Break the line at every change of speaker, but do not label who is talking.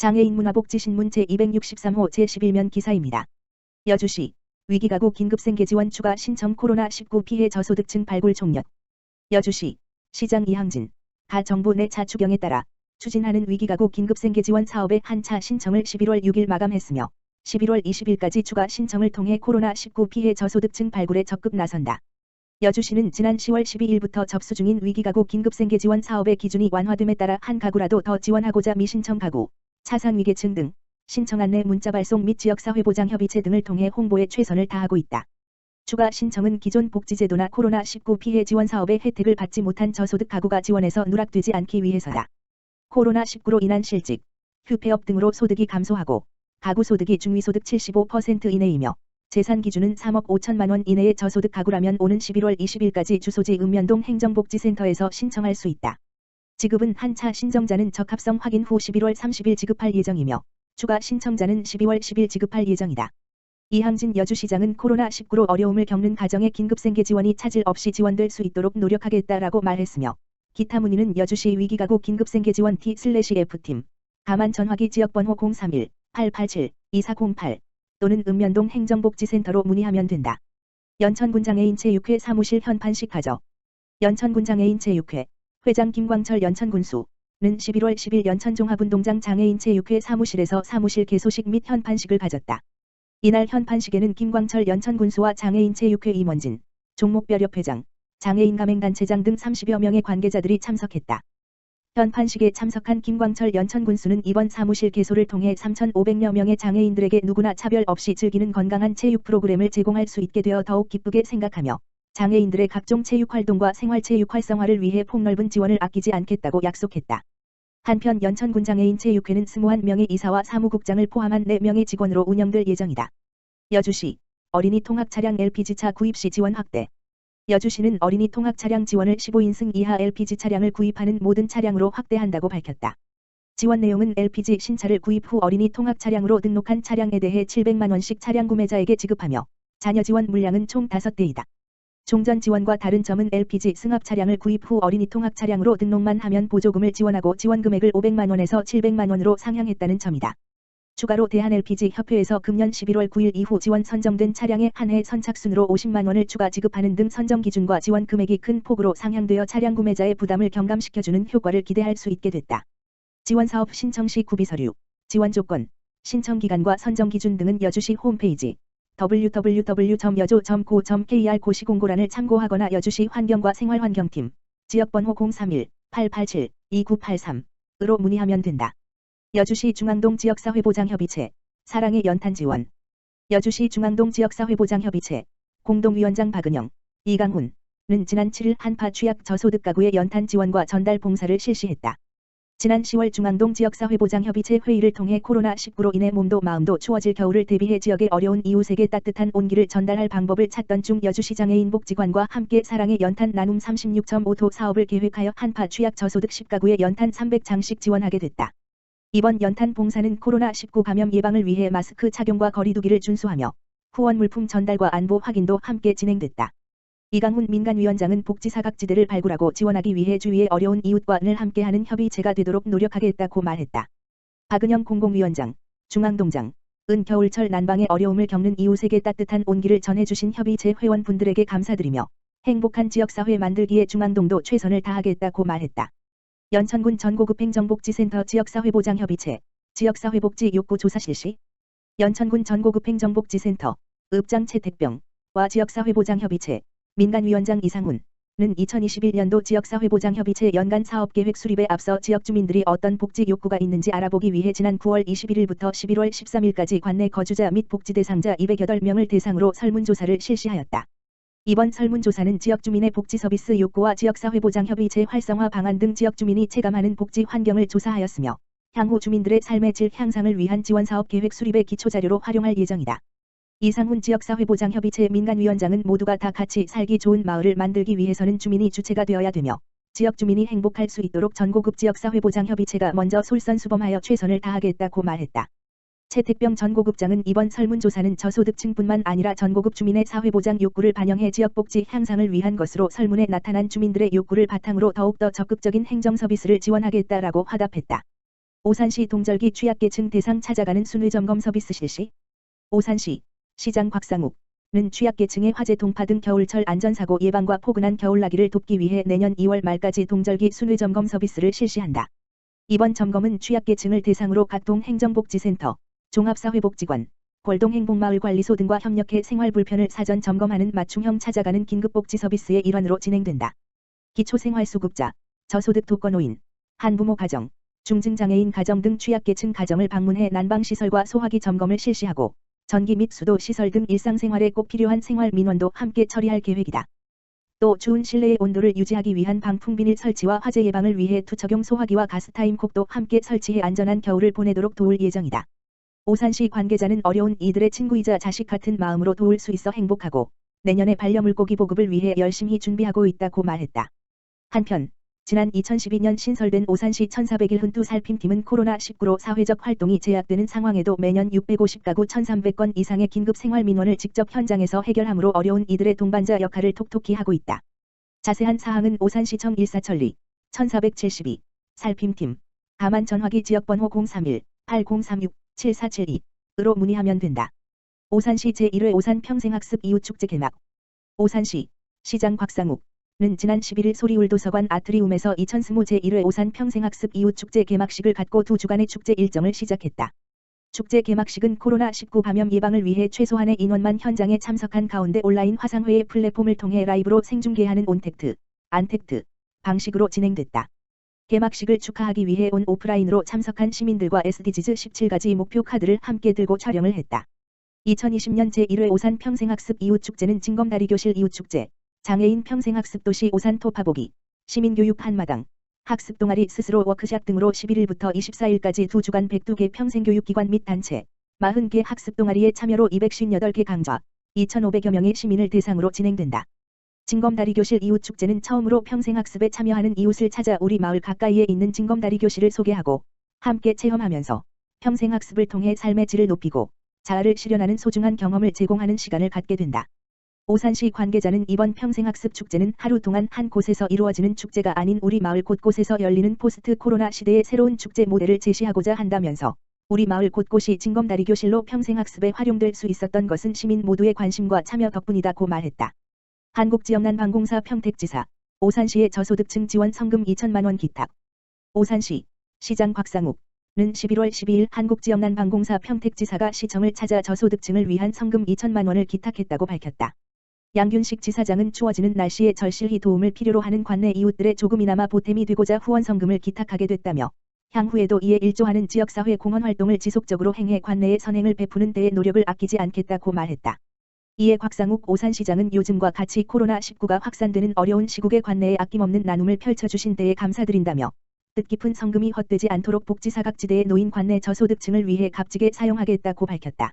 장애인 문화복지신문 제263호 제11면 기사입니다. 여주시 위기가구 긴급생계지원 추가 신청 코로나19 피해 저소득층 발굴 총력. 여주시 시장 이항진 가 정부 내 자추경에 따라 추진하는 위기가구 긴급생계지원 사업의 한차 신청을 11월 6일 마감했으며 11월 20일까지 추가 신청을 통해 코로나19 피해 저소득층 발굴에 적극 나선다. 여주시는 지난 10월 12일부터 접수 중인 위기가구 긴급생계지원 사업의 기준이 완화됨에 따라 한 가구라도 더 지원하고자 미신청 가구, 차상위계층 등 신청 안내 문자 발송 및 지역사회보장협의체 등을 통해 홍보에 최선을 다하고 있다. 추가 신청은 기존 복지제도나 코로나19 피해 지원 사업의 혜택을 받지 못한 저소득 가구가 지원에서 누락되지 않기 위해서다. 코로나19로 인한 실직, 휴폐업 등으로 소득이 감소하고 가구 소득이 중위소득 75% 이내이며 재산 기준은 3억 5천만 원 이내의 저소득 가구라면 오는 11월 20일까지 주소지 읍면동 행정복지센터에서 신청할 수 있다. 지급은 한차 신청자는 적합성 확인 후 11월 30일 지급할 예정이며 추가 신청자는 12월 10일 지급할 예정이다. 이항진 여주시장은 코로나19로 어려움을 겪는 가정의 긴급생계 지원이 차질 없이 지원될 수 있도록 노력하겠다라고 말했으며 기타 문의는 여주시 위기가구 긴급생계 지원 T/F팀 가만 전화기 지역번호 031-887-2408 또는 읍면동 행정복지센터로 문의하면 된다. 연천군 장애인 체육회 사무실 현판식 가져. 연천군 장애인 체육회 회장 김광철 연천군수는 11월 10일 연천종합운동장 장애인 체육회 사무실에서 사무실 개소식 및 현판식을 가졌다. 이날 현판식에는 김광철 연천군수와 장애인 체육회 임원진, 종목별협 회장, 장애인 가맹단체장 등 30여 명의 관계자들이 참석했다. 현판식에 참석한 김광철 연천군수는 이번 사무실 개소를 통해 3,500여 명의 장애인들에게 누구나 차별 없이 즐기는 건강한 체육 프로그램을 제공할 수 있게 되어 더욱 기쁘게 생각하며 장애인들의 각종 체육활동과 생활체육 활성화를 위해 폭넓은 지원을 아끼지 않겠다고 약속했다. 한편 연천군 장애인 체육회는 21명의 이사와 사무국장을 포함한 4명의 직원으로 운영될 예정이다. 여주시 어린이 통학차량 LPG차 구입 시 지원 확대. 여주시는 어린이 통학차량 지원을 15인승 이하 LPG 차량을 구입하는 모든 차량으로 확대한다고 밝혔다. 지원 내용은 LPG 신차를 구입 후 어린이 통학차량으로 등록한 차량에 대해 700만 원씩 차량 구매자에게 지급하며 자녀 지원 물량은 총 5대이다. 종전 지원과 다른 점은 LPG 승합 차량을 구입 후 어린이 통학 차량으로 등록만 하면 보조금을 지원하고 지원 금액을 500만 원에서 700만 원으로 상향했다는 점이다. 추가로 대한LPG협회에서 금년 11월 9일 이후 지원 선정된 차량에 한해 선착순으로 50만 원을 추가 지급하는 등 선정 기준과 지원 금액이 큰 폭으로 상향되어 차량 구매자의 부담을 경감시켜주는 효과를 기대할 수 있게 됐다. 지원사업 신청 시 구비 서류, 지원 조건, 신청 기간과 선정 기준 등은 여주시 홈페이지 www.여조.go.kr 고시공고란을 참고하거나 여주시 환경과 생활환경팀 지역번호 031-887-2983으로 문의하면 된다. 여주시 중앙동 지역사회보장협의체 사랑의 연탄지원. 여주시 중앙동 지역사회보장협의체 공동위원장 박은영, 이강훈은 지난 7일 한파 취약 저소득 가구의 연탄 지원과 전달 봉사를 실시했다. 지난 10월 중앙동 지역사회보장협의체 회의를 통해 코로나19로 인해 몸도 마음도 추워질 겨울을 대비해 지역의 어려운 이웃에게 따뜻한 온기를 전달할 방법을 찾던 중 여주시 장애인 복지관과 함께 사랑의 연탄 나눔 36.5도 사업을 계획하여 한파 취약 저소득 10가구에 연탄 300장씩 지원하게 됐다. 이번 연탄 봉사는 코로나19 감염 예방을 위해 마스크 착용과 거리 두기를 준수하며 후원 물품 전달과 안보 확인도 함께 진행됐다. 이강훈 민간위원장은 복지사각지대를 발굴하고 지원하기 위해 주위의 어려운 이웃과 늘 함께하는 협의체가 되도록 노력하겠다고 말했다. 박은영 공공위원장, 중앙동장, 은 겨울철 난방의 어려움을 겪는 이웃에게 따뜻한 온기를 전해주신 협의체 회원분들에게 감사드리며 행복한 지역사회 만들기에 중앙동도 최선을 다하겠다고 말했다. 연천군 전고급행정복지센터 지역사회보장협의체, 지역사회복지 욕구 조사 실시. 연천군 전고급행정복지센터, 읍장 채택병과 지역사회보장협의체, 민간위원장 이상훈은 2021년도 지역사회보장협의체 연간 사업계획 수립에 앞서 지역 주민들이 어떤 복지 욕구가 있는지 알아보기 위해 지난 9월 21일부터 11월 13일까지 관내 거주자 및 복지 대상자 208명을 대상으로 설문조사를 실시하였다. 이번 설문조사는 지역 주민의 복지 서비스 욕구와 지역사회보장협의체 활성화 방안 등 지역 주민이 체감하는 복지 환경을 조사하였으며 향후 주민들의 삶의 질 향상을 위한 지원사업 계획 수립의 기초자료로 활용할 예정이다. 이상훈 지역사회보장협의체 민간위원장은 모두가 다 같이 살기 좋은 마을을 만들기 위해서는 주민이 주체가 되어야 되며 지역 주민이 행복할 수 있도록 전고급 지역사회보장협의체가 먼저 솔선수범하여 최선을 다하겠다고 말했다. 채택병 전고급장은 이번 설문조사는 저소득층뿐만 아니라 전고급 주민의 사회보장 욕구를 반영해 지역복지 향상을 위한 것으로 설문에 나타난 주민들의 욕구를 바탕으로 더욱더 적극적인 행정서비스를 지원하겠다라고 화답했다. 오산시 동절기 취약계층 대상 찾아가는 순회점검 서비스 실시. 오산시 시장 곽상욱는 취약계층의 화재 동파 등 겨울철 안전사고 예방과 포근한 겨울나기를 돕기 위해 내년 2월 말까지 동절기 순회점검 서비스를 실시한다. 이번 점검은 취약계층을 대상으로 각 동행정복지센터, 종합사회복지관, 골동행복마을관리소 등과 협력해 생활 불편을 사전 점검하는 맞춤형 찾아가는 긴급복지 서비스의 일환으로 진행된다. 기초생활수급자, 저소득 독거노인, 한부모 가정, 중증장애인 가정 등 취약계층 가정을 방문해 난방시설과 소화기 점검을 실시하고 전기 및 수도 시설 등 일상생활에 꼭 필요한 생활 민원도 함께 처리할 계획이다. 또 추운 실내의 온도를 유지하기 위한 방풍 비닐 설치와 화재 예방을 위해 투척용 소화기와 가스타임콕도 함께 설치해 안전한 겨울을 보내도록 도울 예정이다. 오산시 관계자는 어려운 이들의 친구이자 자식 같은 마음으로 도울 수 있어 행복하고 내년에 반려물고기 보급을 위해 열심히 준비하고 있다고 말했다. 한편 지난 2012년 신설된 오산시 1401 훈투 살핌팀은 코로나19로 사회적 활동이 제약되는 상황에도 매년 650가구 1300건 이상의 긴급 생활 민원을 직접 현장에서 해결함으로 어려운 이들의 동반자 역할을 톡톡히 하고 있다. 자세한 사항은 오산시청 일사천리 1472 살핌팀 다만 전화기 지역번호 031-8036-7472으로 문의하면 된다. 오산시 제1회 오산 평생학습 이웃축제 개막. 오산시 시장 곽상욱 는 지난 11일 소리울도서관 아트리움에서 2020 제1회 오산 평생학습 이웃축제 개막식을 갖고 2주간의 축제 일정을 시작했다. 축제 개막식은 코로나19 감염 예방을 위해 최소한의 인원만 현장에 참석한 가운데 온라인 화상회의 플랫폼을 통해 라이브로 생중계하는 온택트, 안택트 방식으로 진행됐다. 개막식을 축하하기 위해 온 오프라인으로 참석한 시민들과 SDGs 17가지 목표 카드를 함께 들고 촬영을 했다. 2020년 제1회 오산 평생학습 이웃축제는 징검다리교실 이웃축제, 장애인 평생학습도시 오산 토파보기, 시민교육 한마당, 학습동아리 스스로 워크샵 등으로 11일부터 24일까지 2주간 102개 평생교육기관 및 단체, 40개 학습동아리의 참여로 258개 강좌, 2,500여 명의 시민을 대상으로 진행된다. 징검다리교실 이웃축제는 처음으로 평생학습에 참여하는 이웃을 찾아 우리 마을 가까이에 있는 징검다리교실을 소개하고 함께 체험하면서 평생학습을 통해 삶의 질을 높이고 자아를 실현하는 소중한 경험을 제공하는 시간을 갖게 된다. 오산시 관계자는 이번 평생학습 축제는 하루 동안 한 곳에서 이루어지는 축제가 아닌 우리 마을 곳곳에서 열리는 포스트 코로나 시대의 새로운 축제 모델을 제시하고자 한다면서 우리 마을 곳곳이 징검다리교실로 평생학습에 활용될 수 있었던 것은 시민 모두의 관심과 참여 덕분이다고 말했다. 한국지역난방공사 평택지사, 오산시의 저소득층 지원 성금 2천만 원 기탁. 오산시 시장 곽상욱는 11월 12일 한국지역난방공사 평택지사가 시청을 찾아 저소득층을 위한 성금 2천만 원을 기탁했다고 밝혔다. 양균식 지사장은 추워지는 날씨에 절실히 도움을 필요로 하는 관내 이웃들의 조금이나마 보탬이 되고자 후원 성금을 기탁하게 됐다며 향후에도 이에 일조하는 지역사회 공헌 활동을 지속적으로 행해 관내의 선행을 베푸는 데에 노력을 아끼지 않겠다고 말했다. 이에 곽상욱 오산시장은 요즘과 같이 코로나19가 확산되는 어려운 시국에 관내에 아낌없는 나눔을 펼쳐주신 데에 감사드린다며 뜻깊은 성금이 헛되지 않도록 복지사각지대에 놓인 관내 저소득층을 위해 값지게 사용하겠다고 밝혔다.